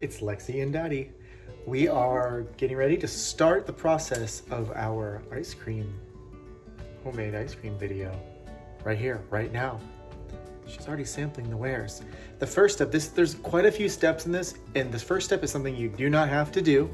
It's Lexi and Daddy. We are getting ready to start the process of our homemade ice cream video right here, right now. She's already sampling the wares. The first step, there's quite a few steps in this, and the first step is something you do not have to do,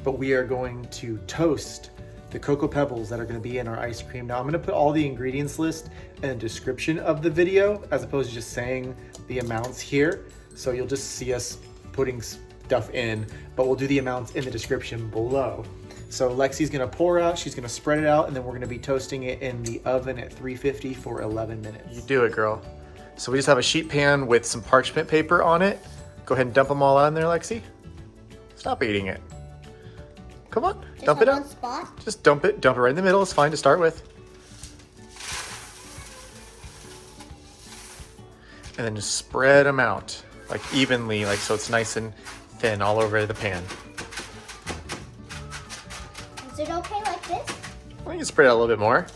but we are going to toast the Cocoa Pebbles that are going to be in our ice cream. Now I'm going to put all the ingredients list and description of the video as opposed to just saying the amounts here. So you'll just see us putting stuff in, but we'll do the amounts in the description below. So Lexi's gonna pour out, she's gonna spread it out, and then we're gonna be toasting it in the oven at 350 for 11 minutes. You do it, girl. So we just have a sheet pan with some parchment paper on it. Go ahead and dump them all out in there, Lexi. Stop eating it. Come on, just dump it out. Spot? Just dump it right in the middle, it's fine to start with. And then just spread them out, like evenly, like so it's nice and thin all over the pan. Is it okay like this? Well, you can spread it out a little bit more.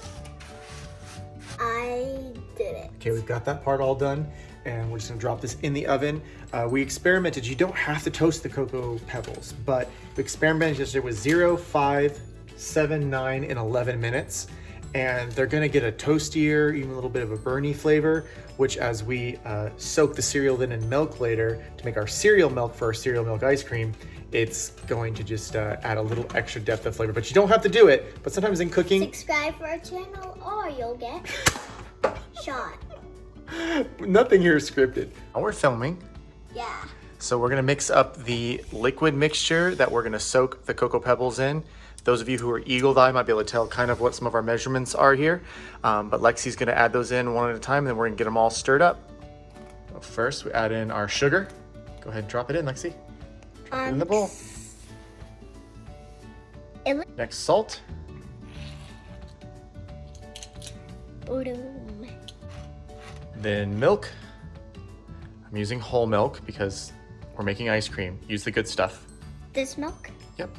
I did it. Okay, we've got that part all done, and we're just gonna drop this in the oven. We experimented, you don't have to toast the Cocoa Pebbles, but we experimented yesterday with 0, 5, 7, 9, and 11 minutes. And they're gonna get a toastier, even a little bit of a burny flavor, which as we soak the cereal then in milk later to make our cereal milk for our cereal milk ice cream, it's going to just add a little extra depth of flavor. But you don't have to do it, but sometimes in cooking... Subscribe for our channel or you'll get shot. Nothing here is scripted. Now we're filming. Yeah. So we're gonna mix up the liquid mixture that we're gonna soak the Cocoa Pebbles in. Those of you who are eagle-eyed might be able to tell kind of what some of our measurements are here. But Lexi's gonna add those in one at a time, and then we're gonna get them all stirred up. So first, we add in our sugar. Go ahead and drop it in, Lexi. Drop it in the bowl. Next, salt. Then milk. I'm using whole milk because we're making ice cream. Use the good stuff. This milk? Yep.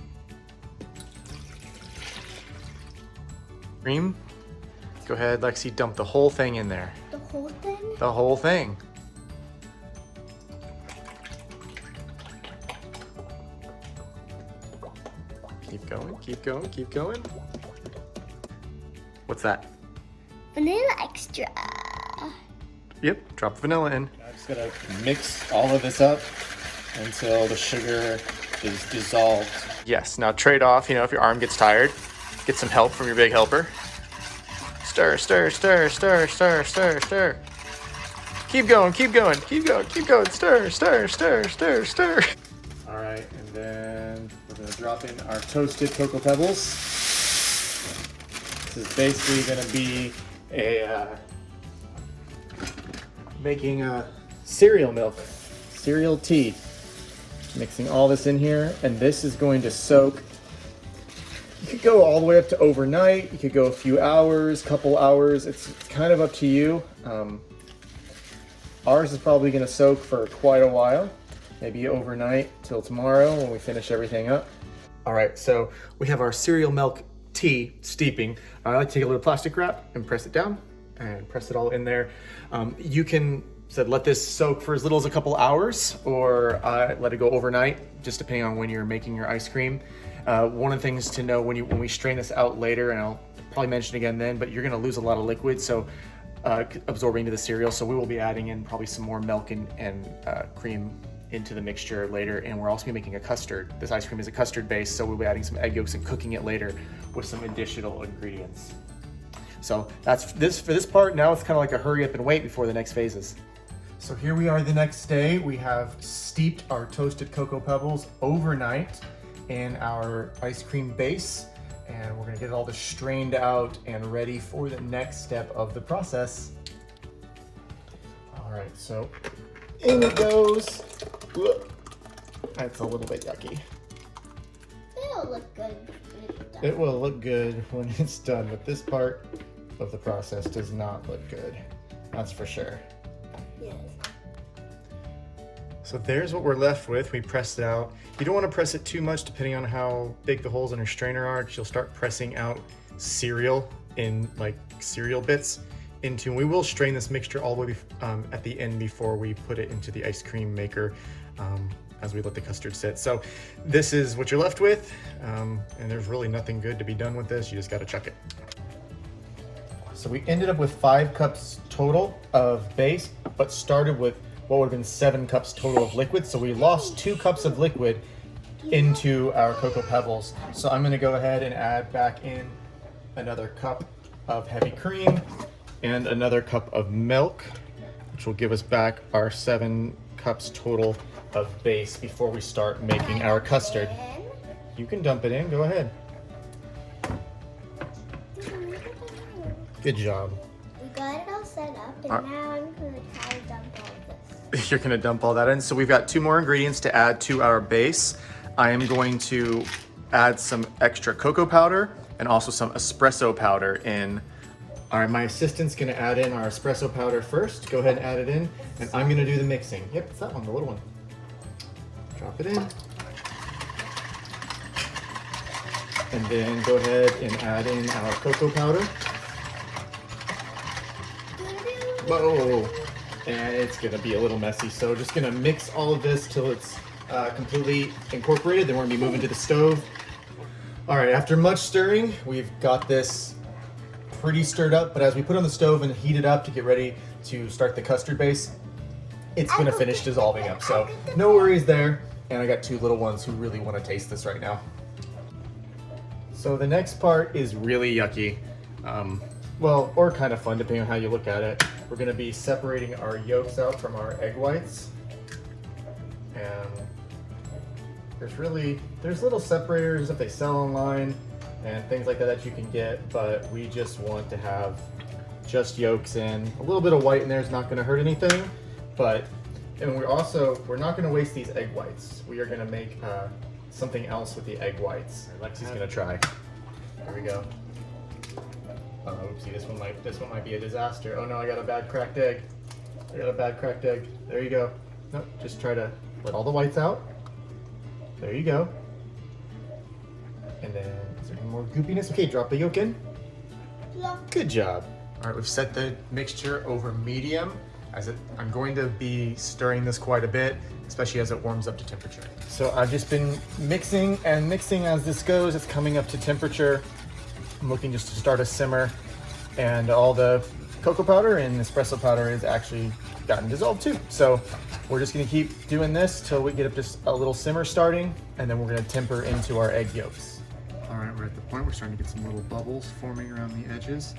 Cream. Go ahead, Lexi, dump the whole thing in there. The whole thing? The whole thing. Keep going, keep going, keep going. What's that? Vanilla extra. Yep, drop the vanilla in. I'm just gonna mix all of this up until the sugar is dissolved. Yes, now trade off, if your arm gets tired, get some help from your big helper. Stir, stir, stir, stir, stir, stir, stir. Keep going, keep going, keep going, keep going. Stir, stir, stir, stir, stir. All right, and then we're gonna drop in our toasted Cocoa Pebbles. This is basically gonna be making a cereal milk, cereal tea. Mixing all this in here, and this is going to soak. You could go all the way up to overnight. You could go a few hours, couple hours. It's kind of up to you. Ours is probably going to soak for quite a while, maybe overnight till tomorrow when we finish everything up. All right, so we have our cereal milk tea steeping. I like to take a little plastic wrap and press it down and press it all in there. You can let this soak for as little as a couple hours, or let it go overnight, just depending on when you're making your ice cream. One of the things to know when we strain this out later, and I'll probably mention again then, but you're gonna lose a lot of liquid, so absorbing into the cereal. So we will be adding in probably some more milk and cream into the mixture later, and we're also gonna be making a custard. This ice cream is a custard base, so we'll be adding some egg yolks and cooking it later with some additional ingredients. So that's this for this part. Now it's kind of like a hurry up and wait before the next phases. So here we are the next day. We have steeped our toasted Cocoa Pebbles overnight in our ice cream base, and we're gonna get all this strained out and ready for the next step of the process. All right, so in it goes. That's a little bit yucky. It'll look good when it's done. It will look good when it's done, but this part of the process does not look good. That's for sure. Yes. So there's what we're left with. We pressed it out. You don't want to press it too much depending on how big the holes in your strainer are, because you'll start pressing out cereal in like cereal bits into, we will strain this mixture all the way at the end before we put it into the ice cream maker. as we let the custard sit. So this is what you're left with. And there's really nothing good to be done with this. You just got to chuck it. So we ended up with 5 cups total of base, but started with what would have been 7 cups total of liquid. So we lost 2 cups of liquid into our Cocoa Pebbles. So I'm gonna go ahead and add back in another cup of heavy cream and another cup of milk, which will give us back our 7 cups total of base before we start making our custard. You can dump it in, go ahead. Good job. We got it all set up, and now I'm gonna try to dump all of this. You're gonna dump all that in. So we've got 2 more ingredients to add to our base. I am going to add some extra cocoa powder and also some espresso powder in. All right, my assistant's gonna add in our espresso powder first. Go ahead and add it in, and I'm gonna do the mixing. Yep, it's that one, the little one. Drop it in. And then go ahead and add in our cocoa powder. Whoa, and it's gonna be a little messy. So just gonna mix all of this till it's completely incorporated. Then we're gonna be moving to the stove. All right, after much stirring, we've got this pretty stirred up, but as we put it on the stove and heat it up to get ready to start the custard base, it's gonna finish dissolving up. So no worries there. And I got 2 little ones who really wanna taste this right now. So the next part is really yucky. Well, or kind of fun depending on how you look at it. We're gonna be separating our yolks out from our egg whites. And there's little separators that they sell online and things like that that you can get, but we just want to have just yolks in. A little bit of white in there is not gonna hurt anything, and we're not gonna waste these egg whites. We are gonna make something else with the egg whites. Lexi's gonna try. There we go. Oh, oopsie, this one might be a disaster. Oh no, I got a bad cracked egg. There you go. Nope, just try to let all the whites out. There you go. And then, is there any more goopiness? Okay, drop the yolk in. Yeah. Good job. All right, we've set the mixture over medium. I'm going to be stirring this quite a bit, especially as it warms up to temperature. So I've just been mixing and mixing as this goes. It's coming up to temperature. I'm looking just to start a simmer, and all the cocoa powder and espresso powder is actually gotten dissolved too. So we're just gonna keep doing this till we get up just a little simmer starting, and then we're gonna temper into our egg yolks. All right, we're at the point we're starting to get some little bubbles forming around the edges,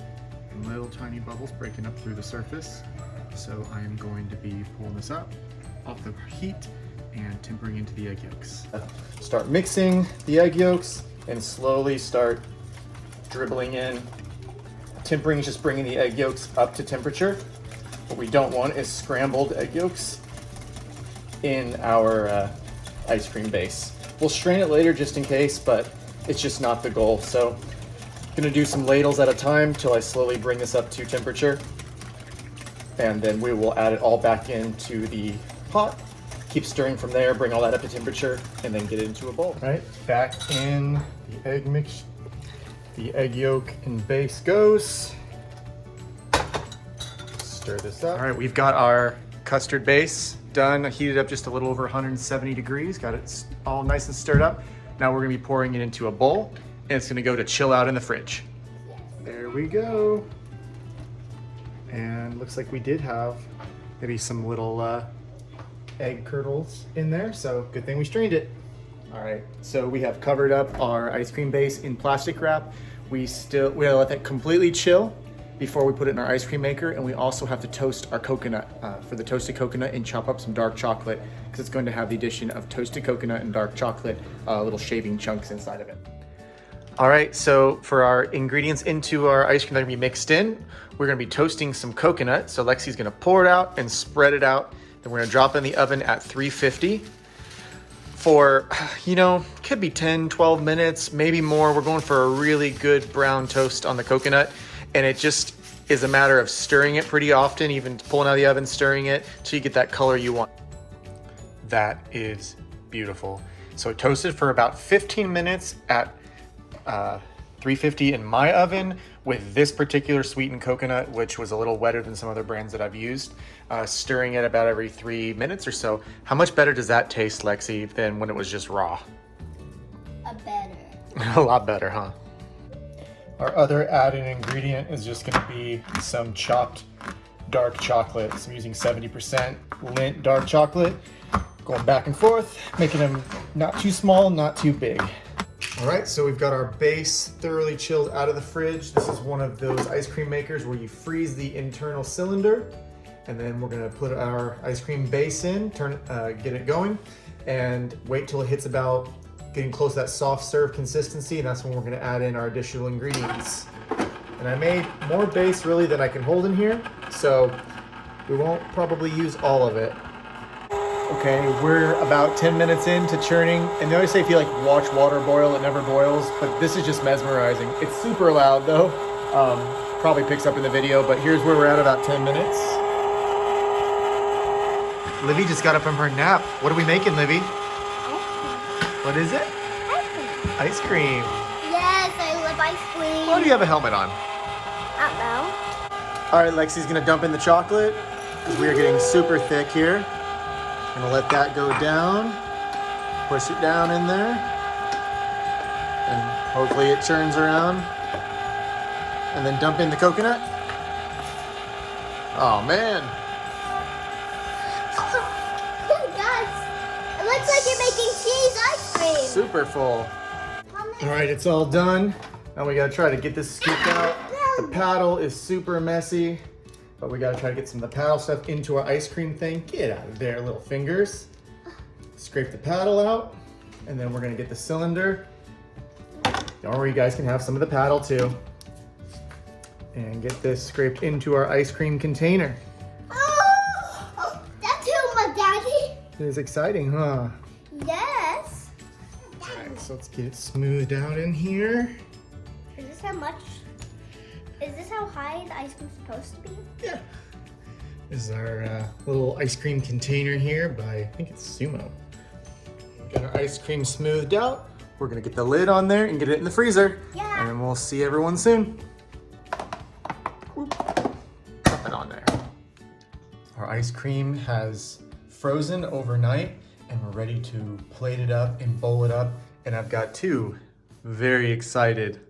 and little tiny bubbles breaking up through the surface. So I am going to be pulling this up off the heat and tempering into the egg yolks. Start mixing the egg yolks and slowly start dribbling in. Tempering is just bringing the egg yolks up to temperature. What we don't want is scrambled egg yolks in our ice cream base. We'll strain it later just in case, but it's just not the goal. So I'm gonna do some ladles at a time till I slowly bring this up to temperature. And then we will add it all back into the pot. Keep stirring from there, bring all that up to temperature, and then get it into a bowl. All right, back in the egg mix. The egg yolk and base goes. Stir this up. All right, we've got our custard base done, heated up just a little over 170 degrees. Got it all nice and stirred up. Now we're gonna be pouring it into a bowl, and it's gonna go to chill out in the fridge. There we go. And looks like we did have maybe some little egg curdles in there, so good thing we strained it. All right, so we have covered up our ice cream base in plastic wrap. We gotta let that completely chill before we put it in our ice cream maker, and we also have to toast our coconut. For the toasted coconut, and chop up some dark chocolate, because it's going to have the addition of toasted coconut and dark chocolate, little shaving chunks inside of it. All right, so for our ingredients into our ice cream that are gonna be mixed in, we're gonna be toasting some coconut. So Lexi's gonna pour it out and spread it out. Then we're gonna drop it in the oven at 350 for, could be 10, 12 minutes, maybe more. We're going for a really good brown toast on the coconut. And it just is a matter of stirring it pretty often, even pulling out of the oven, stirring it till you get that color you want. That is beautiful. So it toasted for about 15 minutes at 350 in my oven with this particular sweetened coconut, which was a little wetter than some other brands that I've used, stirring it about every 3 minutes or so. How much better does that taste, Lexi, than when it was just raw? Better. A lot better, huh? Our other added ingredient is just gonna be some chopped dark chocolate. So I'm using 70% Lindt dark chocolate, going back and forth, making them not too small, not too big. All right, so we've got our base thoroughly chilled out of the fridge. This is one of those ice cream makers where you freeze the internal cylinder, and then we're gonna put our ice cream base in, get it going, and wait till it hits about getting close to that soft serve consistency, and that's when we're gonna add in our additional ingredients. And I made more base really than I can hold in here, so we won't probably use all of it. Okay, we're about 10 minutes into churning, and they always say if you like watch water boil, it never boils, but this is just mesmerizing. It's super loud though, probably picks up in the video, but here's where we're at about 10 minutes. Livy just got up from her nap. What are we making, Livy? What is it? Ice cream. Yes, I love ice cream. Why do you have a helmet on? I don't know. All right, Lexi's gonna dump in the chocolate because we are getting super thick here. Gonna let that go down. Push it down in there. And hopefully it churns around. And then dump in the coconut. Oh man. Guys, it looks like you're making cheese ice cream. Super full. All right, it's all done. Now we gotta try to get this scooped out. The paddle is super messy, but we gotta try to get some of the paddle stuff into our ice cream thing. Get out of there, little fingers. Scrape the paddle out, and then we're gonna get the cylinder. Don't worry, you guys can have some of the paddle too. And get this scraped into our ice cream container. Oh, that's who my daddy. It is exciting, huh? Yes. All right, so let's get it smoothed out in here. Is this how much? Is this how high the ice cream's supposed to be? Yeah. This is our little ice cream container here by, I think it's Sumo. Got our ice cream smoothed out. We're gonna get the lid on there and get it in the freezer. Yeah. And then we'll see everyone soon. Whoop. Drop it on there. Our ice cream has frozen overnight and we're ready to plate it up and bowl it up. And I've got two very excited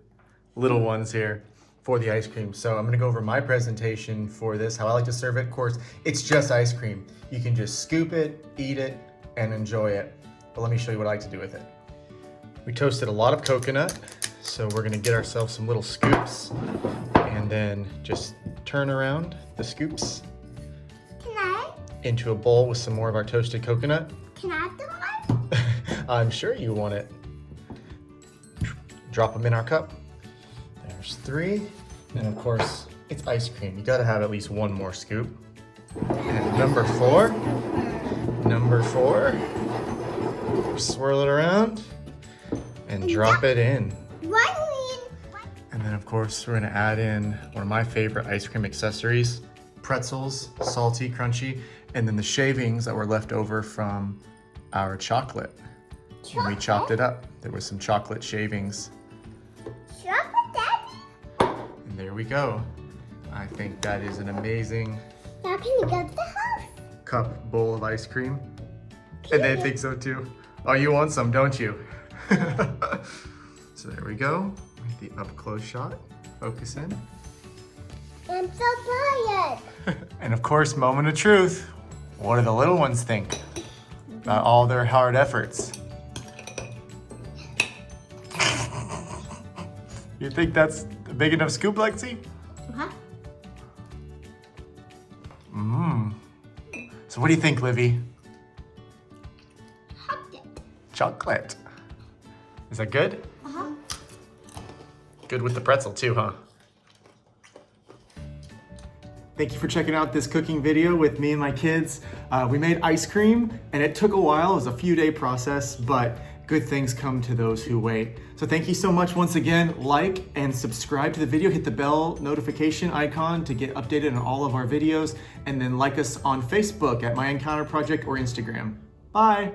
little ones here for the ice cream. So I'm gonna go over my presentation for this, how I like to serve it. Of course, it's just ice cream. You can just scoop it, eat it, and enjoy it. But let me show you what I like to do with it. We toasted a lot of coconut, so we're gonna get ourselves some little scoops and then just turn around the scoops Can I? into a bowl with some more of our toasted coconut. Can I have the one? I'm sure you want it. Drop them in our cup. There's 3. And of course, it's ice cream. You gotta have at least one more scoop. And number 4. Swirl it around and drop it in. And then of course, we're gonna add in one of my favorite ice cream accessories, pretzels, salty, crunchy, and then the shavings that were left over from our chocolate. When we chopped it up, there was some chocolate shavings. Chocolate, Daddy? And there we go. I think that is an amazing Now can you get the house? cup bowl of ice cream. And they think so too. Oh, you want some, don't you? So there we go. The up close shot. Focus in. I'm so tired. And of course, moment of truth. What do the little ones think about all their hard efforts? You think that's a big enough scoop, Lexi? Uh-huh. So what do you think, Livy? Chocolate. Chocolate. Is that good? Uh-huh. Good with the pretzel too, huh? Thank you for checking out this cooking video with me and my kids. We made ice cream and it took a while. It was a few day process, but good things come to those who wait. So thank you so much once again. Like and subscribe to the video. Hit the bell notification icon to get updated on all of our videos. And then like us on Facebook at MyEncounterProject or Instagram. Bye.